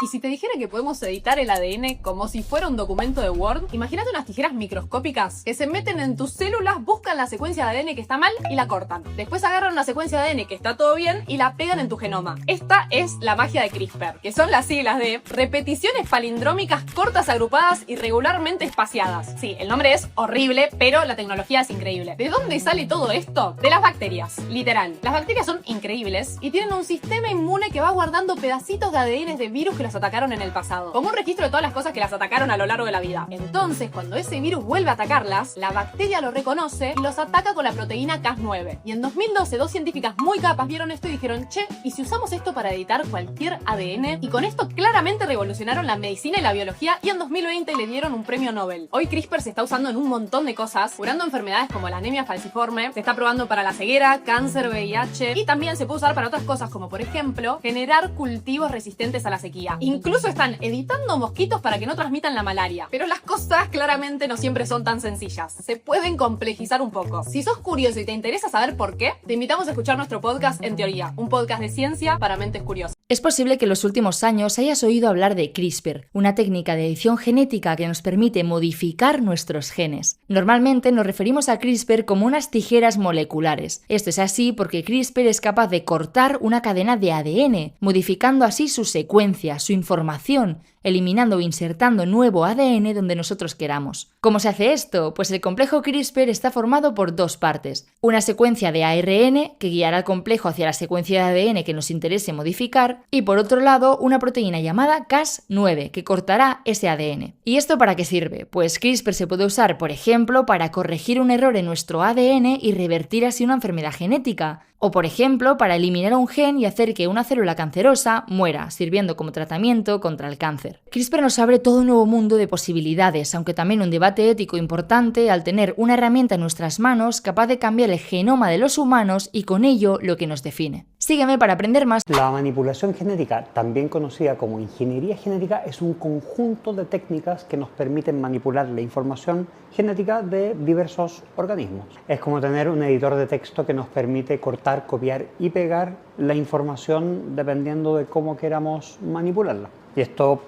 Y si te dijera que podemos editar el ADN como si fuera un documento de Word, imagínate unas tijeras microscópicas que se meten en tus células, buscan la secuencia de ADN que está mal y la cortan. Después agarran una secuencia de ADN que está todo bien y la pegan en tu genoma. Esta es la magia de CRISPR, que son las siglas de repeticiones palindrómicas cortas, agrupadas y regularmente espaciadas. Sí, el nombre es horrible, pero la tecnología es increíble. ¿De dónde sale todo esto? De las bacterias, literal. Las bacterias son increíbles y tienen un sistema inmune que va guardando pedacitos de ADN de virus que los atacaron en el pasado, como un registro de todas las cosas que las atacaron a lo largo de la vida. Entonces, cuando ese virus vuelve a atacarlas, la bacteria lo reconoce y los ataca con la proteína Cas9. Y en 2012, dos científicas muy capas vieron esto y dijeron, che, ¿y si usamos esto para editar cualquier ADN? Y con esto claramente revolucionaron la medicina y la biología, y en 2020 le dieron un premio Nobel. Hoy CRISPR se está usando en un montón de cosas, curando enfermedades como la anemia falciforme, se está probando para la ceguera, cáncer, VIH, y también se puede usar para otras cosas como, por ejemplo, generar cultivos resistentes a la sequía. Incluso están editando mosquitos para que no transmitan la malaria. Pero las cosas claramente no siempre son tan sencillas. Se pueden complejizar un poco. Si sos curioso y te interesa saber por qué, te invitamos a escuchar nuestro podcast En Teoría, un podcast de ciencia para mentes curiosas. Es posible que en los últimos años hayas oído hablar de CRISPR, una técnica de edición genética que nos permite modificar nuestros genes. Normalmente nos referimos a CRISPR como unas tijeras moleculares. Esto es así porque CRISPR es capaz de cortar una cadena de ADN, modificando así su secuencia, su información, eliminando o insertando nuevo ADN donde nosotros queramos. ¿Cómo se hace esto? Pues el complejo CRISPR está formado por dos partes. Una secuencia de ARN que guiará al complejo hacia la secuencia de ADN que nos interese modificar, y por otro lado una proteína llamada Cas9 que cortará ese ADN. ¿Y esto para qué sirve? Pues CRISPR se puede usar, por ejemplo, para corregir un error en nuestro ADN y revertir así una enfermedad genética. O, por ejemplo, para eliminar un gen y hacer que una célula cancerosa muera, sirviendo como tratamiento contra el cáncer. CRISPR nos abre todo un nuevo mundo de posibilidades, aunque también un debate ético importante al tener una herramienta en nuestras manos capaz de cambiar el genoma de los humanos y con ello lo que nos define. Sígueme para aprender más. La manipulación genética, también conocida como ingeniería genética, es un conjunto de técnicas que nos permiten manipular la información genética de diversos organismos. Es como tener un editor de texto que nos permite cortar, copiar y pegar la información dependiendo de cómo queramos manipularla. Y esto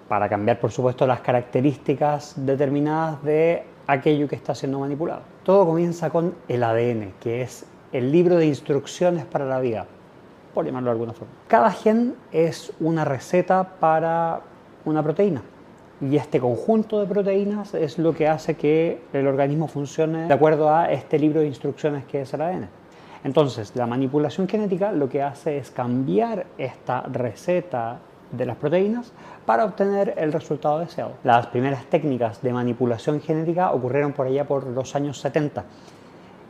para cambiar, por supuesto, las características determinadas de aquello que está siendo manipulado. Todo comienza con el ADN, que es el libro de instrucciones para la vida, por llamarlo de alguna forma. Cada gen es una receta para una proteína. Y este conjunto de proteínas es lo que hace que el organismo funcione de acuerdo a este libro de instrucciones que es el ADN. Entonces, la manipulación genética lo que hace es cambiar esta receta de las proteínas para obtener el resultado deseado. Las primeras técnicas de manipulación genética ocurrieron por allá por los años 70.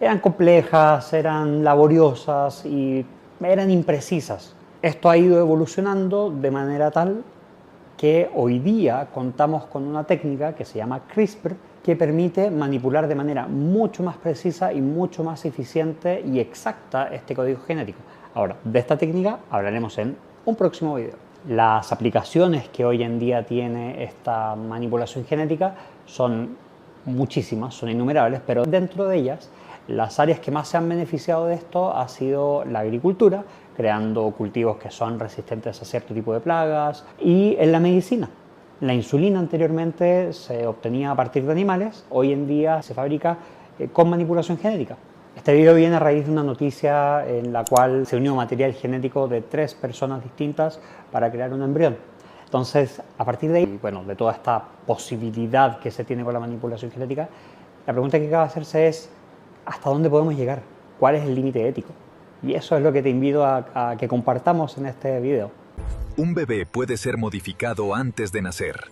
Eran complejas, eran laboriosas y eran imprecisas. Esto ha ido evolucionando de manera tal que hoy día contamos con una técnica que se llama CRISPR, que permite manipular de manera mucho más precisa y mucho más eficiente y exacta este código genético. Ahora, de esta técnica hablaremos en un próximo video. Las aplicaciones que hoy en día tiene esta manipulación genética son muchísimas, son innumerables, pero dentro de ellas las áreas que más se han beneficiado de esto ha sido la agricultura, creando cultivos que son resistentes a cierto tipo de plagas, y en la medicina. La insulina anteriormente se obtenía a partir de animales, hoy en día se fabrica con manipulación genética. Este video viene a raíz de una noticia en la cual se unió material genético de 3 personas distintas para crear un embrión. Entonces, a partir de ahí, bueno, de toda esta posibilidad que se tiene con la manipulación genética, la pregunta que cabe hacerse es ¿hasta dónde podemos llegar? ¿Cuál es el límite ético? Y eso es lo que te invito a que compartamos en este video. Un bebé puede ser modificado antes de nacer.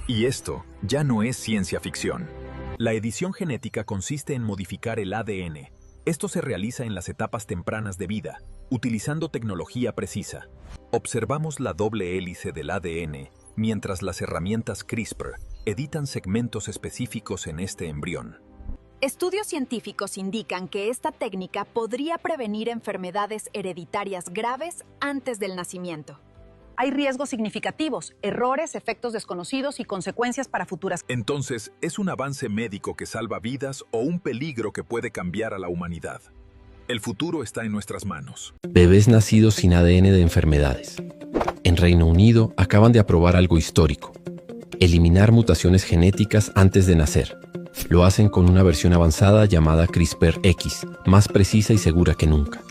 Y esto ya no es ciencia ficción. La edición genética consiste en modificar el ADN. Esto se realiza en las etapas tempranas de vida, utilizando tecnología precisa. Observamos la doble hélice del ADN, mientras las herramientas CRISPR editan segmentos específicos en este embrión. Estudios científicos indican que esta técnica podría prevenir enfermedades hereditarias graves antes del nacimiento. Hay riesgos significativos, errores, efectos desconocidos y consecuencias para futuras. Entonces, ¿es un avance médico que salva vidas o un peligro que puede cambiar a la humanidad? El futuro está en nuestras manos. Bebés nacidos sin ADN de enfermedades. en Reino Unido acaban de aprobar algo histórico: eliminar mutaciones genéticas antes de nacer. Lo hacen con una versión avanzada llamada CRISPR-X, más precisa y segura que nunca.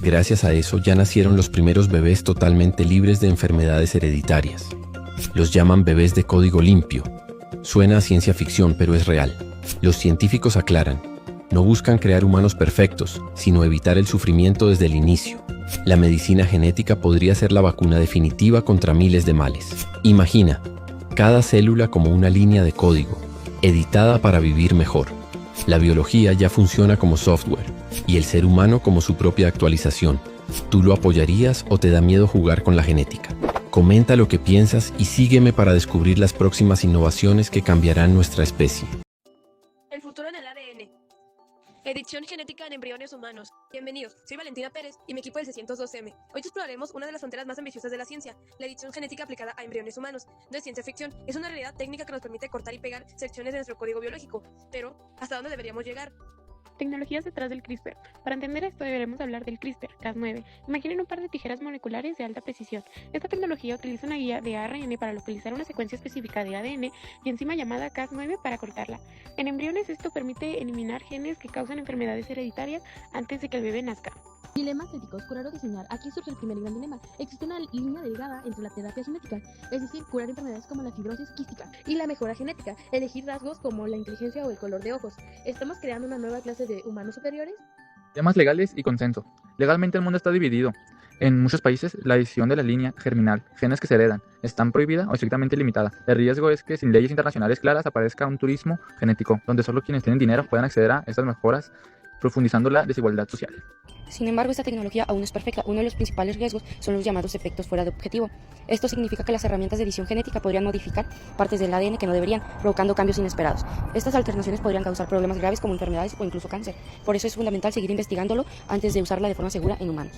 Gracias a eso ya nacieron los primeros bebés totalmente libres de enfermedades hereditarias. Los llaman bebés de código limpio. Suena a ciencia ficción, pero es real. Los científicos aclaran: no buscan crear humanos perfectos, sino evitar el sufrimiento desde el inicio. La medicina genética podría ser la vacuna definitiva contra miles de males. Imagina, cada célula como una línea de código, editada para vivir mejor. La biología ya funciona como software, y el ser humano como su propia actualización. ¿Tú lo apoyarías o te da miedo jugar con la genética? Comenta lo que piensas y sígueme para descubrir las próximas innovaciones que cambiarán nuestra especie. El futuro en el ADN. Edición genética en embriones humanos. Bienvenidos, soy Valentina Pérez y mi equipo del C102M. Hoy exploraremos una de las fronteras más ambiciosas de la ciencia, la edición genética aplicada a embriones humanos. No es ciencia ficción, es una realidad técnica que nos permite cortar y pegar secciones de nuestro código biológico. Pero, ¿hasta dónde deberíamos llegar? Tecnologías detrás del CRISPR. Para entender esto deberemos hablar del CRISPR-Cas9. Imaginen un par de tijeras moleculares de alta precisión. Esta tecnología utiliza una guía de ARN para localizar una secuencia específica de ADN y enzima llamada Cas9 para cortarla. En embriones esto permite eliminar genes que causan enfermedades hereditarias antes de que el bebé nazca. Dilemas éticos, curar o diseñar. Aquí surge el primer gran dilema. Existe una línea delgada entre la terapia genética, es decir, curar enfermedades como la fibrosis quística, y la mejora genética, elegir rasgos como la inteligencia o el color de ojos. ¿Estamos creando una nueva clase de humanos superiores? Temas legales y consenso. Legalmente el mundo está dividido. En muchos países, la edición de la línea germinal, genes que se heredan, están prohibida o estrictamente limitada. El riesgo es que sin leyes internacionales claras aparezca un turismo genético, donde solo quienes tienen dinero puedan acceder a estas mejoras, profundizando la desigualdad social. Sin embargo, esta tecnología aún no es perfecta. Uno de los principales riesgos son los llamados efectos fuera de objetivo. Esto significa que las herramientas de edición genética podrían modificar partes del ADN que no deberían, provocando cambios inesperados. Estas alternaciones podrían causar problemas graves como enfermedades o incluso cáncer. Por eso es fundamental seguir investigándolo antes de usarla de forma segura en humanos.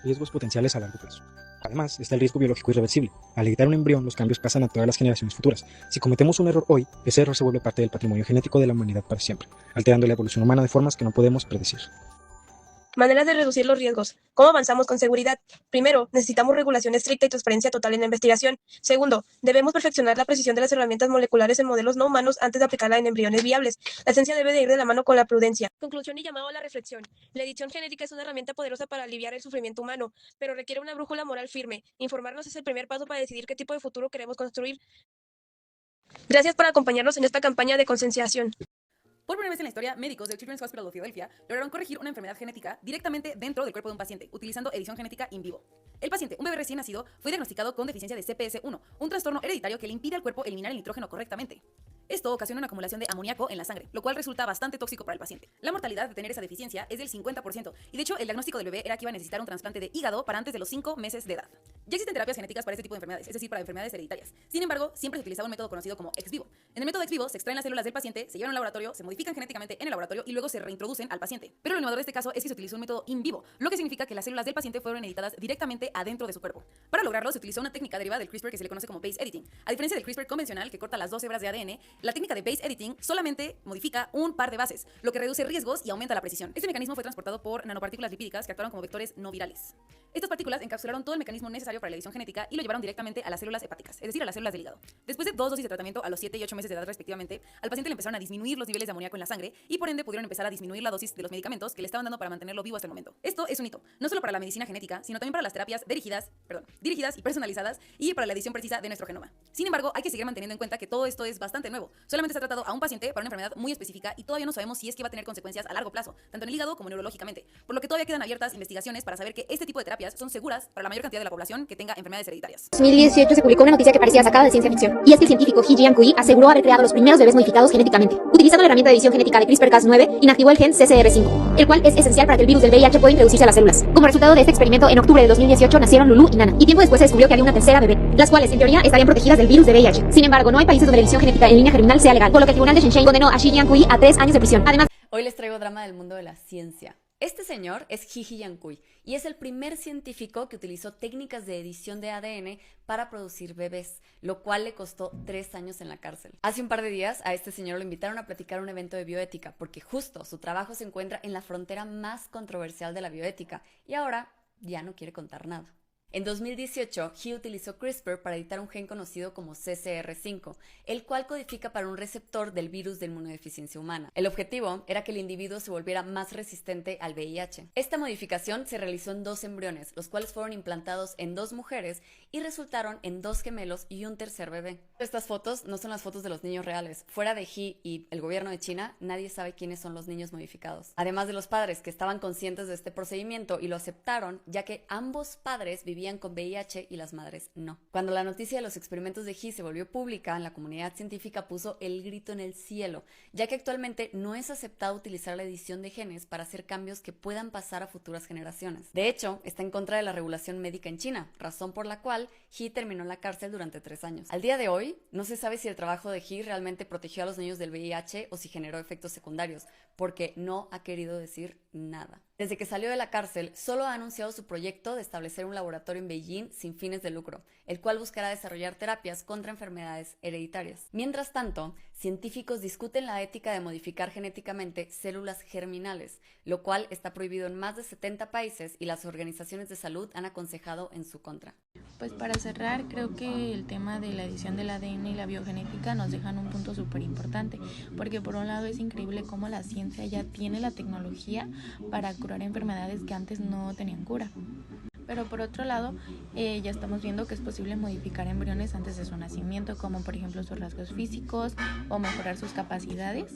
Riesgos potenciales a largo plazo. Además, está el riesgo biológico irreversible. Al editar un embrión, los cambios pasan a todas las generaciones futuras. Si cometemos un error hoy, ese error se vuelve parte del patrimonio genético de la humanidad para siempre, alterando la evolución humana de formas que no podemos predecir. Maneras de reducir los riesgos. ¿Cómo avanzamos con seguridad? Primero, necesitamos regulación estricta y transparencia total en la investigación. Segundo, debemos perfeccionar la precisión de las herramientas moleculares en modelos no humanos antes de aplicarla en embriones viables. La ciencia debe de ir de la mano con la prudencia. Conclusión y llamado a la reflexión. La edición genética es una herramienta poderosa para aliviar el sufrimiento humano, pero requiere una brújula moral firme. Informarnos es el primer paso para decidir qué tipo de futuro queremos construir. Gracias por acompañarnos en esta campaña de concienciación. Por primera vez en la historia, médicos del Children's Hospital de Filadelfia lograron corregir una enfermedad genética directamente dentro del cuerpo de un paciente, utilizando edición genética in vivo. El paciente, un bebé recién nacido, fue diagnosticado con deficiencia de CPS1, un trastorno hereditario que le impide al cuerpo eliminar el nitrógeno correctamente. Esto ocasiona una acumulación de amoníaco en la sangre, lo cual resulta bastante tóxico para el paciente. La mortalidad de tener esa deficiencia es del 50%, y de hecho el diagnóstico del bebé era que iba a necesitar un trasplante de hígado para antes de los 5 meses de edad. Ya existen terapias genéticas para este tipo de enfermedades, es decir, para enfermedades hereditarias. Sin embargo, siempre se utilizaba un método conocido como ex vivo. En el método ex vivo se extraen las células del paciente, se llevan al laboratorio, se modifican genéticamente en el laboratorio y luego se reintroducen al paciente. Pero lo innovador de este caso es que se utilizó un método in vivo, lo que significa que las células del paciente fueron editadas directamente adentro de su cuerpo. Para lograrlo se utilizó una técnica derivada del CRISPR que se le conoce como base editing. A diferencia del CRISPR convencional que corta las 2 hebras de ADN, la técnica de base editing solamente modifica un par de bases, lo que reduce riesgos y aumenta la precisión. Este mecanismo fue transportado por nanopartículas lipídicas que actuaron como vectores no virales. Estas partículas encapsularon todo el mecanismo necesario para la edición genética y lo llevaron directamente a las células hepáticas, es decir, a las células del hígado. Después de 2 dosis de tratamiento a los 7 y 8 meses de edad respectivamente, al paciente le empezaron a disminuir los niveles de amoníaco en la sangre y por ende pudieron empezar a disminuir la dosis de los medicamentos que le estaban dando para mantenerlo vivo hasta el momento. Esto es un hito, no solo para la medicina genética, sino también para las terapias dirigidas y personalizadas y para la edición precisa de nuestro genoma. Sin embargo, hay que seguir manteniendo en cuenta que todo esto es bastante nuevo. Solamente se ha tratado a un paciente para una enfermedad muy específica y todavía no sabemos si es que va a tener consecuencias a largo plazo, tanto en el hígado como neurológicamente, por lo que todavía quedan abiertas investigaciones para saber que este tipo de terapias son seguras para la mayor cantidad de la población que tenga enfermedades hereditarias. En 2018 se publicó una noticia que parecía sacada de ciencia ficción, y es que el científico He Jiankui aseguró haber creado los primeros bebés modificados genéticamente. Utilizando la herramienta de edición genética de CRISPR-Cas9, inactivó el gen CCR5, el cual es esencial para que el virus del VIH pueda introducirse a las células. Como resultado de este experimento, en octubre de 2018 nacieron Lulu y Nana, y tiempo después se descubrió que había una tercera bebé, las cuales en teoría estarían protegidas del virus de VIH. Sin embargo, no hay países donde la edición genética en línea germinal sea legal, por lo que el tribunal de Shenzhen condenó a He Jiankui a 3 años de prisión. Además, hoy les traigo drama del mundo de la ciencia. Este señor es He Jiankui y es el primer científico que utilizó técnicas de edición de ADN para producir bebés, lo cual le costó 3 años en la cárcel. Hace un par de días a este señor lo invitaron a platicar a un evento de bioética porque justo su trabajo se encuentra en la frontera más controversial de la bioética y ahora ya no quiere contar nada. En 2018, He utilizó CRISPR para editar un gen conocido como CCR5, el cual codifica para un receptor del virus de inmunodeficiencia humana. El objetivo era que el individuo se volviera más resistente al VIH. Esta modificación se realizó en 2 embriones, los cuales fueron implantados en 2 mujeres y resultaron en 2 gemelos y un tercer bebé. Estas fotos no son las fotos de los niños reales. Fuera de He y el gobierno de China, nadie sabe quiénes son los niños modificados. Además de los padres que estaban conscientes de este procedimiento y lo aceptaron, ya que ambos padres vivían con VIH y las madres no. Cuando la noticia de los experimentos de He se volvió pública, la comunidad científica puso el grito en el cielo, ya que actualmente no es aceptado utilizar la edición de genes para hacer cambios que puedan pasar a futuras generaciones. De hecho, está en contra de la regulación médica en China, razón por la cual He terminó en la cárcel durante 3 años. Al día de hoy, no se sabe si el trabajo de He realmente protegió a los niños del VIH o si generó efectos secundarios, porque no ha querido decir nada. Desde que salió de la cárcel, solo ha anunciado su proyecto de establecer un laboratorio en Beijing sin fines de lucro, el cual buscará desarrollar terapias contra enfermedades hereditarias. Mientras tanto, científicos discuten la ética de modificar genéticamente células germinales, lo cual está prohibido en más de 70 países y las organizaciones de salud han aconsejado en su contra. Pues para cerrar, creo que el tema de la edición del ADN y la biogenética nos dejan un punto súper importante, porque por un lado es increíble cómo la ciencia ya tiene la tecnología para curar enfermedades que antes no tenían cura. Pero por otro lado, ya estamos viendo que es posible modificar embriones antes de su nacimiento, como por ejemplo sus rasgos físicos o mejorar sus capacidades.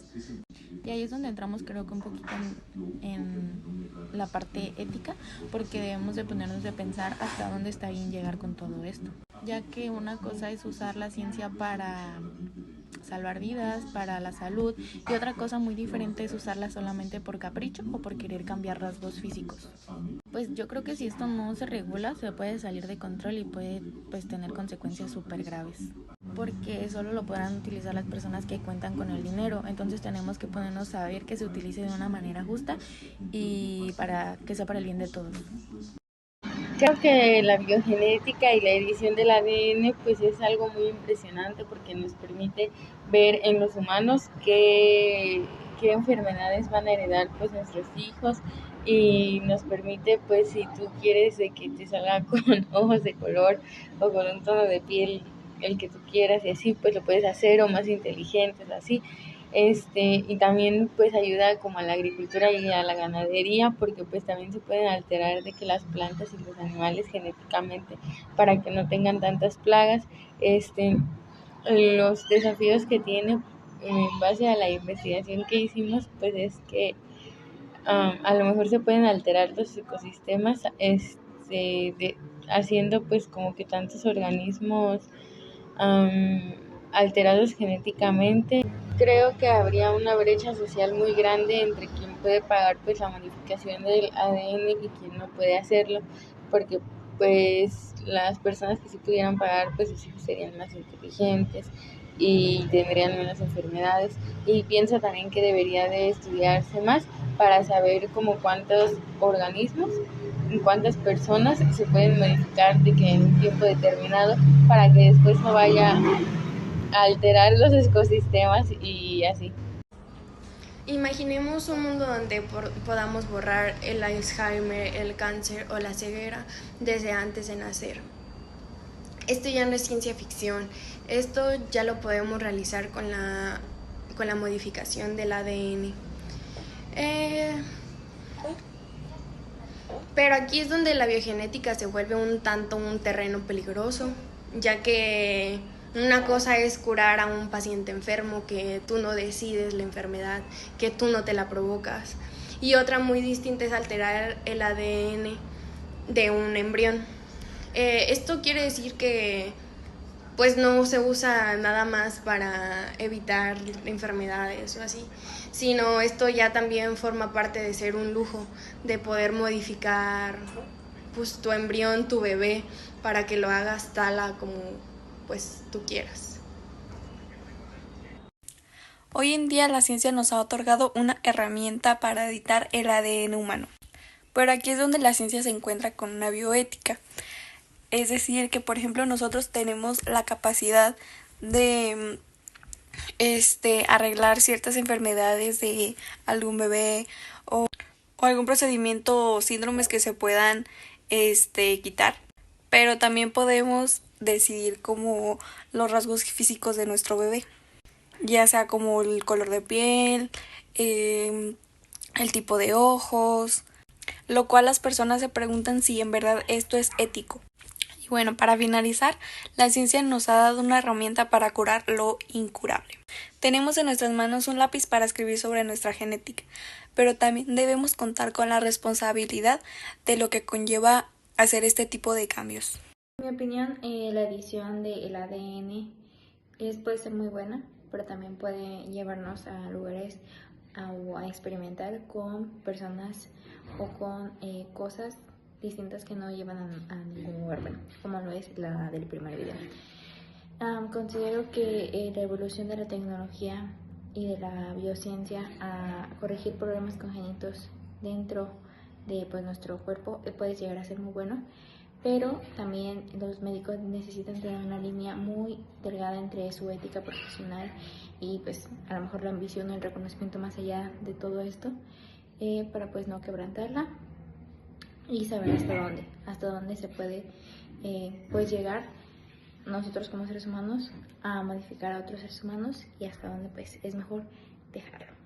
Y ahí es donde entramos, creo que un poquito en la parte ética, porque debemos de ponernos de pensar hasta dónde está bien llegar con todo esto. Ya que una cosa es usar la ciencia para salvar vidas, para la salud, y otra cosa muy diferente es usarla solamente por capricho o por querer cambiar rasgos físicos. Pues yo creo que si esto no se regula, se puede salir de control y puede tener consecuencias súper graves, porque solo lo podrán utilizar las personas que cuentan con el dinero. Entonces tenemos que ponernos a ver que se utilice de una manera justa y para que sea para el bien de todos. Creo que la biogenética y la edición del ADN pues es algo muy impresionante, porque nos permite ver en los humanos qué enfermedades van a heredar pues nuestros hijos, y nos permite pues si tú quieres de que te salga con ojos de color o con un tono de piel el que tú quieras y así pues lo puedes hacer, o más inteligentes así. Y también pues ayuda como a la agricultura y a la ganadería, porque pues también se pueden alterar de que las plantas y los animales genéticamente para que no tengan tantas plagas. Los desafíos que tiene en base a la investigación que hicimos pues es que a lo mejor se pueden alterar los ecosistemas haciendo pues como que tantos organismos alterados genéticamente. Creo que habría una brecha social muy grande entre quien puede pagar pues la modificación del ADN y quien no puede hacerlo, porque pues las personas que sí pudieran pagar pues sus hijos serían más inteligentes y tendrían menos enfermedades. Y pienso también que debería de estudiarse más para saber como cuántos organismos, cuántas personas se pueden modificar de que en un tiempo determinado, para que después no vaya a alterar los ecosistemas y así. Imaginemos un mundo donde podamos borrar el Alzheimer, el cáncer o la ceguera desde antes de nacer. Esto ya no es ciencia ficción, esto ya lo podemos realizar con la modificación del ADN. Pero aquí es donde la biogenética se vuelve un terreno peligroso, ya que una cosa es curar a un paciente enfermo, que tú no decides la enfermedad, que tú no te la provocas. Y otra muy distinta es alterar el ADN de un embrión. Esto quiere decir que pues no se usa nada más para evitar enfermedades o así, sino esto ya también forma parte de ser un lujo, de poder modificar pues tu embrión, tu bebé, para que lo hagas tal como pues tú quieras. Hoy en día la ciencia nos ha otorgado una herramienta para editar el ADN humano, pero aquí es donde la ciencia se encuentra con una bioética. Es decir, que por ejemplo nosotros tenemos la capacidad de arreglar ciertas enfermedades de algún bebé o algún procedimiento o síndromes que se puedan quitar. pero también podemos decidir como los rasgos físicos de nuestro bebé, ya sea como el color de piel, el tipo de ojos, lo cual las personas se preguntan si en verdad esto es ético. Y bueno, para finalizar, la ciencia nos ha dado una herramienta para curar lo incurable. Tenemos en nuestras manos un lápiz para escribir sobre nuestra genética, pero también debemos contar con la responsabilidad de lo que conlleva hacer este tipo de cambios. En mi opinión, la edición del ADN puede ser muy buena, pero también puede llevarnos a lugares o a experimentar con personas o con cosas distintas que no llevan a ningún lugar bueno, como lo es la del primer video. Considero que la evolución de la tecnología y de la biociencia a corregir problemas congénitos dentro de nuestro cuerpo puede llegar a ser muy bueno, pero también los médicos necesitan tener una línea muy delgada entre su ética profesional y a lo mejor la ambición o el reconocimiento más allá de todo esto, para no quebrantarla y saber hasta dónde se puede llegar nosotros como seres humanos a modificar a otros seres humanos y hasta dónde es mejor dejarlo.